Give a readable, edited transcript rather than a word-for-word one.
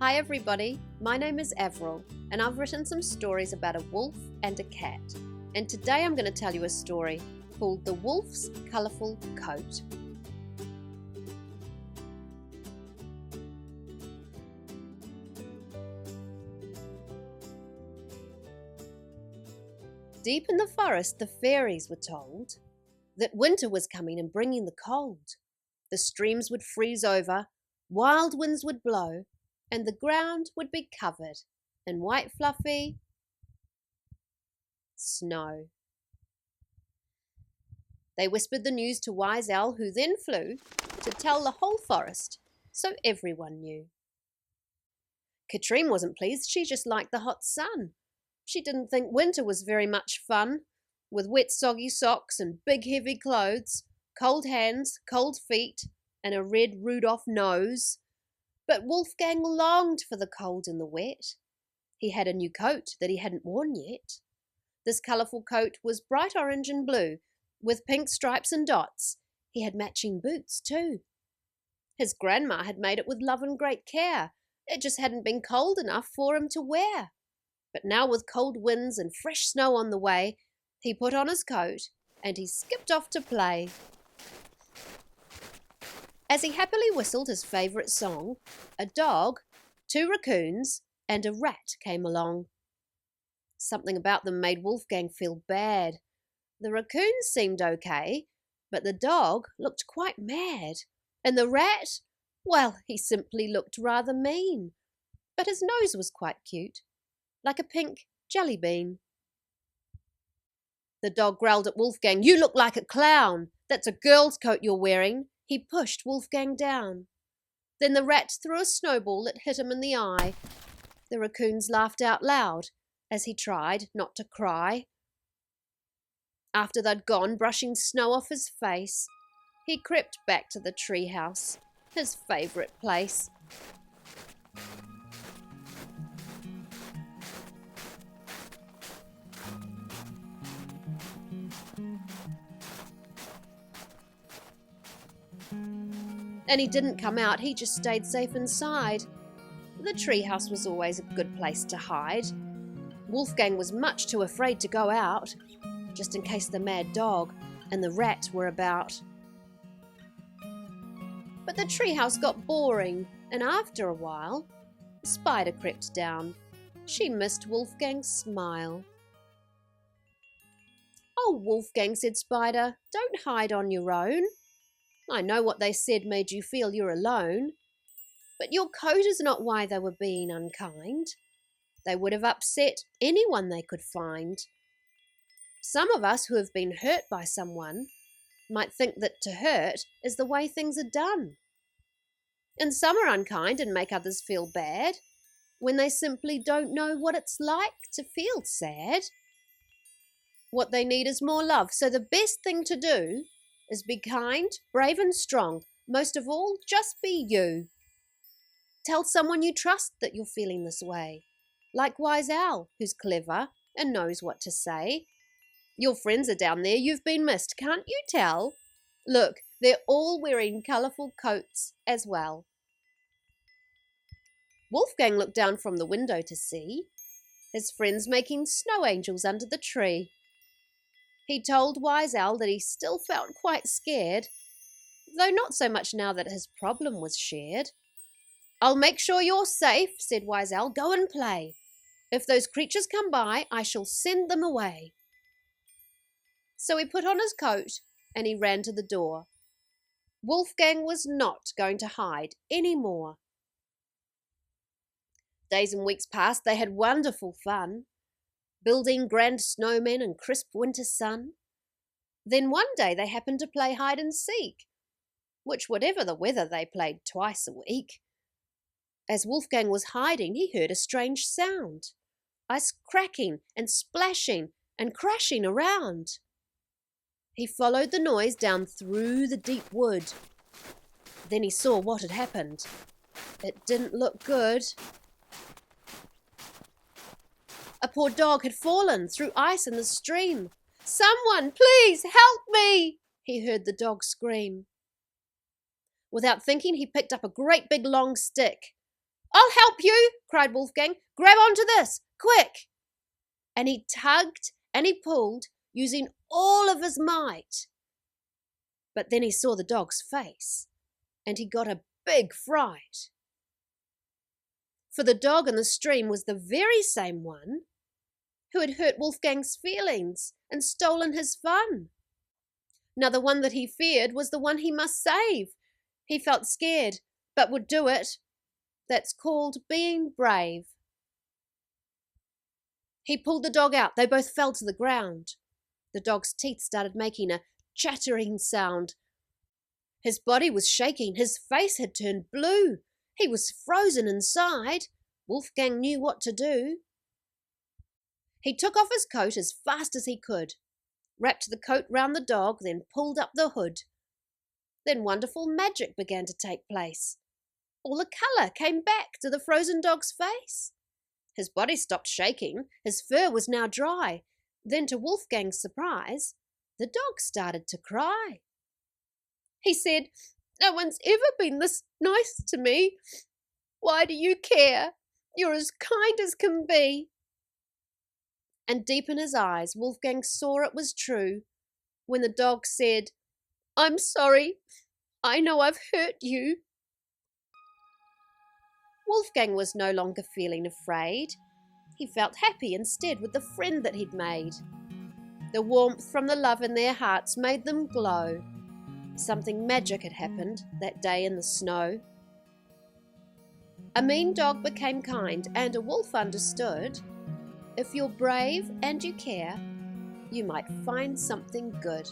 Hi everybody, my name is Avril and I've written some stories about a wolf and a cat. And today I'm going to tell you a story called The Wolf's Colourful Coat. Deep in the forest the fairies were told that winter was coming and bringing the cold. The streams would freeze over, wild winds would blow, and the ground would be covered in white fluffy snow. They whispered the news to Wise Owl, who then flew to tell the whole forest so everyone knew. Katrine wasn't pleased, she just liked the hot sun. She didn't think winter was very much fun, with wet soggy socks and big heavy clothes, cold hands, cold feet, and a red Rudolph nose. But Wolfgang longed for the cold and the wet. He had a new coat that he hadn't worn yet. This colourful coat was bright orange and blue, with pink stripes and dots. He had matching boots too. His grandma had made it with love and great care. It just hadn't been cold enough for him to wear. But now, with cold winds and fresh snow on the way, he put on his coat and he skipped off to play. As he happily whistled his favourite song, a dog, 2 raccoons, and a rat came along. Something about them made Wolfgang feel bad. The raccoons seemed okay, but the dog looked quite mad. And the rat, well, he simply looked rather mean. But his nose was quite cute, like a pink jelly bean. The dog growled at Wolfgang, "You look like a clown. That's a girl's coat you're wearing." He pushed Wolfgang down. Then the rat threw a snowball that hit him in the eye. The raccoons laughed out loud as he tried not to cry. After they'd gone, brushing snow off his face, he crept back to the treehouse, his favourite place. And he didn't come out, he just stayed safe inside. The treehouse was always a good place to hide. Wolfgang was much too afraid to go out, just in case the mad dog and the rat were about. But the treehouse got boring, and after a while, a spider crept down. She missed Wolfgang's smile. "Oh, Wolfgang," said Spider, "don't hide on your own. I know what they said made you feel you're alone. But your coat is not why they were being unkind. They would have upset anyone they could find. Some of us who have been hurt by someone might think that to hurt is the way things are done. And some are unkind and make others feel bad when they simply don't know what it's like to feel sad. What they need is more love, so the best thing to do is be kind, brave and strong. Most of all, just be you. Tell someone you trust that you're feeling this way, like Wise Owl, who's clever and knows what to say. Your friends are down there, you've been missed, can't you tell? Look, they're all wearing colourful coats as well." Wolfgang looked down from the window to see his friends making snow angels under the tree. He told Wise Owl that he still felt quite scared, though not so much now that his problem was shared. "I'll make sure you're safe," said Wise Owl. "Go and play. If those creatures come by, I shall send them away." So he put on his coat and he ran to the door. Wolfgang was not going to hide any more. Days and weeks passed. They had wonderful fun, building grand snowmen and crisp winter sun. Then one day they happened to play hide and seek, which, whatever the weather, they played twice a week. As Wolfgang was hiding, he heard a strange sound, ice cracking and splashing and crashing around. He followed the noise down through the deep wood. Then he saw what had happened. It didn't look good. A poor dog had fallen through ice in the stream. "Someone, please help me!" he heard the dog scream. Without thinking, he picked up a great big long stick. I'll help you, cried Wolfgang. Grab onto this, quick. And he tugged and he pulled, using all of his might. But then he saw the dog's face, and he got a big fright. For the dog in the stream was the very same one who had hurt Wolfgang's feelings and stolen his fun. Now the one that he feared was the one he must save. He felt scared, but would do it. That's called being brave. He pulled the dog out. They both fell to the ground. The dog's teeth started making a chattering sound. His body was shaking. His face had turned blue. He was frozen inside. Wolfgang knew what to do. He took off his coat as fast as he could, wrapped the coat round the dog, then pulled up the hood. Then wonderful magic began to take place. All the colour came back to the frozen dog's face. His body stopped shaking. His fur was now dry. Then, to Wolfgang's surprise, the dog started to cry. He said, "No one's ever been this nice to me. Why do you care? You're as kind as can be." And deep in his eyes, Wolfgang saw it was true when the dog said, "I'm sorry. I know I've hurt you." Wolfgang was no longer feeling afraid. He felt happy instead with the friend that he'd made. The warmth from the love in their hearts made them glow. Something magic had happened that day in the snow. A mean dog became kind, and a wolf understood. If you're brave and you care, you might find something good.